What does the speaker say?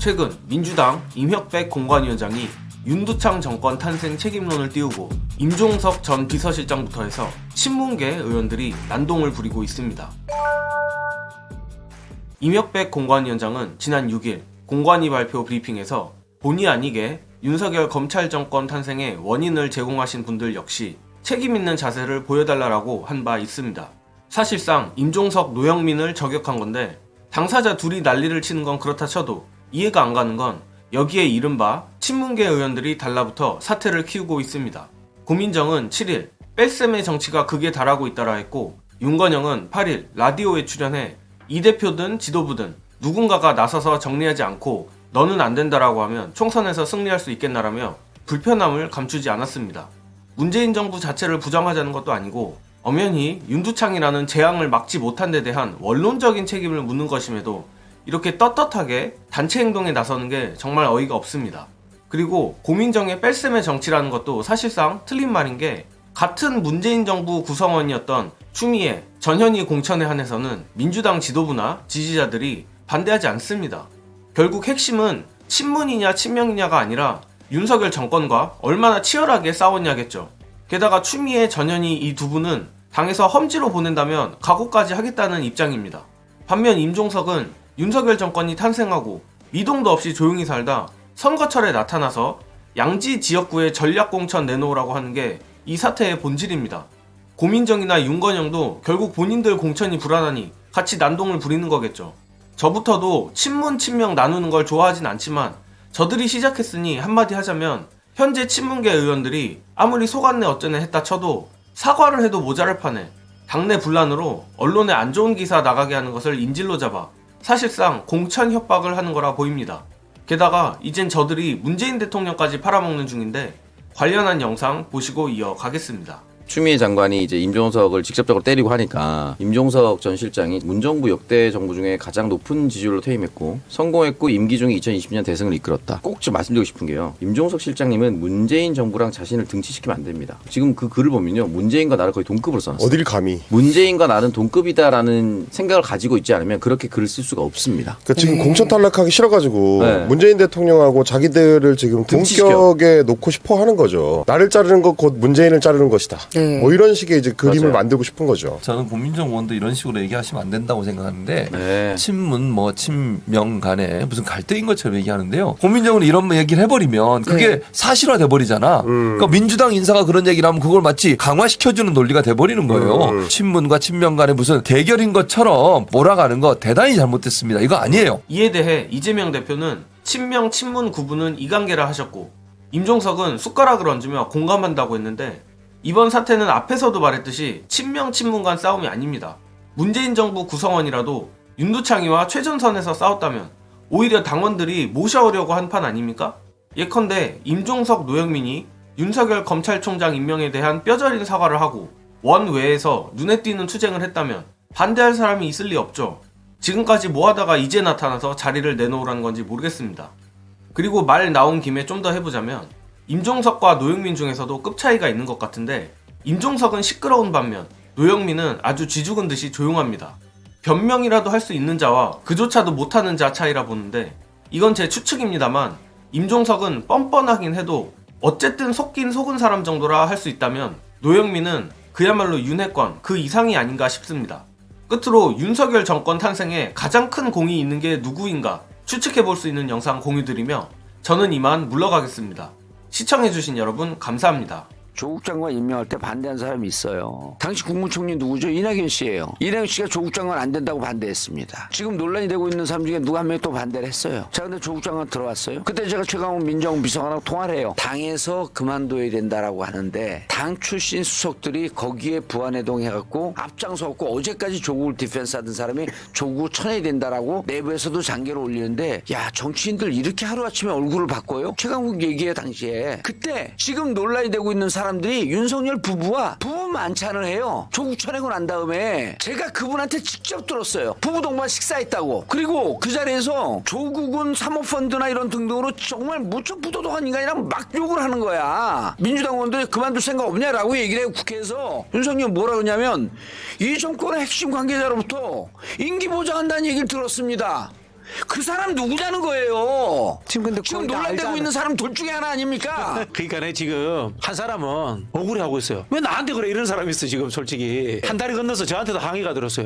최근 민주당 임혁백 공관위원장이 윤두창 정권 탄생 책임론을 띄우고 임종석 전 비서실장부터 해서 친문계 의원들이 난동을 부리고 있습니다. 임혁백 공관위원장은 지난 6일 공관위 발표 브리핑에서 본의 아니게 윤석열 검찰 정권 탄생의 원인을 제공하신 분들 역시 책임있는 자세를 보여달라고 한 바 있습니다. 사실상 임종석, 노영민을 저격한 건데 당사자 둘이 난리를 치는 건 그렇다 쳐도 이해가 안 가는 건 여기에 이른바 친문계 의원들이 달라붙어 사태를 키우고 있습니다. 고민정은 7일 뺄셈의 정치가 극에 달하고 있다라 했고, 윤건영은 8일 라디오에 출연해 이 대표든 지도부든 누군가가 나서서 정리하지 않고 너는 안 된다라고 하면 총선에서 승리할 수 있겠나라며 불편함을 감추지 않았습니다. 문재인 정부 자체를 부정하자는 것도 아니고 엄연히 윤두창이라는 재앙을 막지 못한 데 대한 원론적인 책임을 묻는 것임에도 이렇게 떳떳하게 단체 행동에 나서는 게 정말 어이가 없습니다. 그리고 고민정의 뺄셈의 정치라는 것도 사실상 틀린 말인 게, 같은 문재인 정부 구성원이었던 추미애, 전현희 공천에 한해서는 민주당 지도부나 지지자들이 반대하지 않습니다. 결국 핵심은 친문이냐 친명이냐가 아니라 윤석열 정권과 얼마나 치열하게 싸웠냐겠죠. 게다가 추미애, 전현희 이 두 분은 당에서 험지로 보낸다면 각오까지 하겠다는 입장입니다. 반면 임종석은 윤석열 정권이 탄생하고 미동도 없이 조용히 살다 선거철에 나타나서 양지 지역구에 전략공천 내놓으라고 하는 게 이 사태의 본질입니다. 고민정이나 윤건영도 결국 본인들 공천이 불안하니 같이 난동을 부리는 거겠죠. 저부터도 친문 친명 나누는 걸 좋아하진 않지만 저들이 시작했으니 한마디 하자면, 현재 친문계 의원들이 아무리 속았네 어쩌네 했다 쳐도 사과를 해도 모자랄 판에 당내 분란으로 언론에 안 좋은 기사 나가게 하는 것을 인질로 잡아 사실상 공천 협박을 하는 거라 보입니다. 게다가 이젠 저들이 문재인 대통령까지 팔아먹는 중인데 관련한 영상 보시고 이어가겠습니다. 추미애 장관이 이제 임종석을 직접적으로 때리고 하니까 임종석 전 실장이 문정부 역대 정부 중에 가장 높은 지지율로 퇴임했고 성공했고 임기 중에 2020년 대승을 이끌었다. 꼭 좀 말씀드리고 싶은 게요, 임종석 실장님은 문재인 정부랑 자신을 등치시키면 안 됩니다. 지금 그 글을 보면요, 문재인과 나를 거의 동급으로 써놨어요. 어딜 감히. 문재인과 나는 동급이다라는 생각을 가지고 있지 않으면 그렇게 글을 쓸 수가 없습니다. 그러니까 지금 공천 탈락하기 싫어가지고 네. 문재인 대통령하고 자기들을 지금 등치시켜. 동격에 놓고 싶어 하는 거죠. 나를 자르는 것 곧 문재인을 자르는 것이다. 뭐 이런 식의 이제 그림을 맞아요. 만들고 싶은 거죠. 저는 고민정 의원도 이런 식으로 얘기하시면 안 된다고 생각하는데, 네. 친문 뭐 친명 간에 무슨 갈등인 것처럼 얘기하는데요. 고민정은 이런 얘기를 해버리면 그게 사실화 돼버리잖아. 그러니까 민주당 인사가 그런 얘기를 하면 그걸 마치 강화시켜주는 논리가 돼버리는 거예요. 친문과 친명 간에 무슨 대결인 것처럼 몰아가는 거 대단히 잘못됐습니다. 이거 아니에요. 이에 대해 이재명 대표는 친명 친문 구분은 이관계라 하셨고, 임종석은 숟가락을 얹으며 공감한다고 했는데, 이번 사태는 앞에서도 말했듯이 친명 친문 간 싸움이 아닙니다. 문재인 정부 구성원이라도 윤두창이와 최전선에서 싸웠다면 오히려 당원들이 모셔오려고 한 판 아닙니까? 예컨대 임종석, 노영민이 윤석열 검찰총장 임명에 대한 뼈저린 사과를 하고 원외에서 눈에 띄는 투쟁을 했다면 반대할 사람이 있을 리 없죠. 지금까지 뭐하다가 이제 나타나서 자리를 내놓으라는 건지 모르겠습니다. 그리고 말 나온 김에 좀 더 해보자면, 임종석과 노영민 중에서도 급 차이가 있는 것 같은데, 임종석은 시끄러운 반면 노영민은 아주 쥐죽은 듯이 조용합니다. 변명이라도 할 수 있는 자와 그조차도 못하는 자 차이라 보는데, 이건 제 추측입니다만 임종석은 뻔뻔하긴 해도 어쨌든 속긴 속은 사람 정도라 할 수 있다면, 노영민은 그야말로 윤핵관 그 이상이 아닌가 싶습니다. 끝으로 윤석열 정권 탄생에 가장 큰 공이 있는 게 누구인가 추측해볼 수 있는 영상 공유드리며 저는 이만 물러가겠습니다. 시청해주신 여러분 감사합니다. 조국 장관 임명할 때 반대한 사람이 있어요. 당시 국무총리 누구죠? 이낙연 씨예요. 이낙연 씨가 조국 장관 안 된다고 반대했습니다. 지금 논란이 되고 있는 사람 중에 누가 한 명이 또 반대를 했어요. 자, 근데 조국 장관 들어왔어요. 그때 제가 최강욱 민정부 비서관하고 통화를 해요. 당에서 그만둬야 된다라고 하는데 당 출신 수석들이 거기에 부안해동해갖고 앞장서갖고 어제까지 조국을 디펜스하던 사람이 조국을 쳐내야 된다라고 내부에서도 장계를 올리는데, 야, 정치인들 이렇게 하루아침에 얼굴을 바꿔요? 최강욱 얘기해 당시에. 그때 지금 논란이 되고 있는 사람들이 윤석열 부부와 부부 만찬을 해요. 조국 쳐내고 난 다음에 제가 그분한테 직접 들었어요. 부부 동반 식사했다고. 그리고 그 자리에서 조국은 사모펀드나 이런 등등으로 정말 무척 부도덕한 인간이랑 막 욕을 하는 거야. 민주당 의원들이 그만둘 생각 없냐라고 얘기를 해요. 국회에서. 윤석열 뭐라 그러냐면 이 정권의 핵심 관계자로부터 임기 보장한다는 얘기를 들었습니다. 그 사람 누구냐는 거예요. 지금 근데 지금 거의 다 논란되고 알잖아. 있는 사람 둘 중에 하나 아닙니까? 그러니까 지금 한 사람은 억울해하고 있어요. 왜 나한테 그래 이런 사람이 있어 지금 솔직히 한 달이 건너서 저한테도 항의가 들었어요.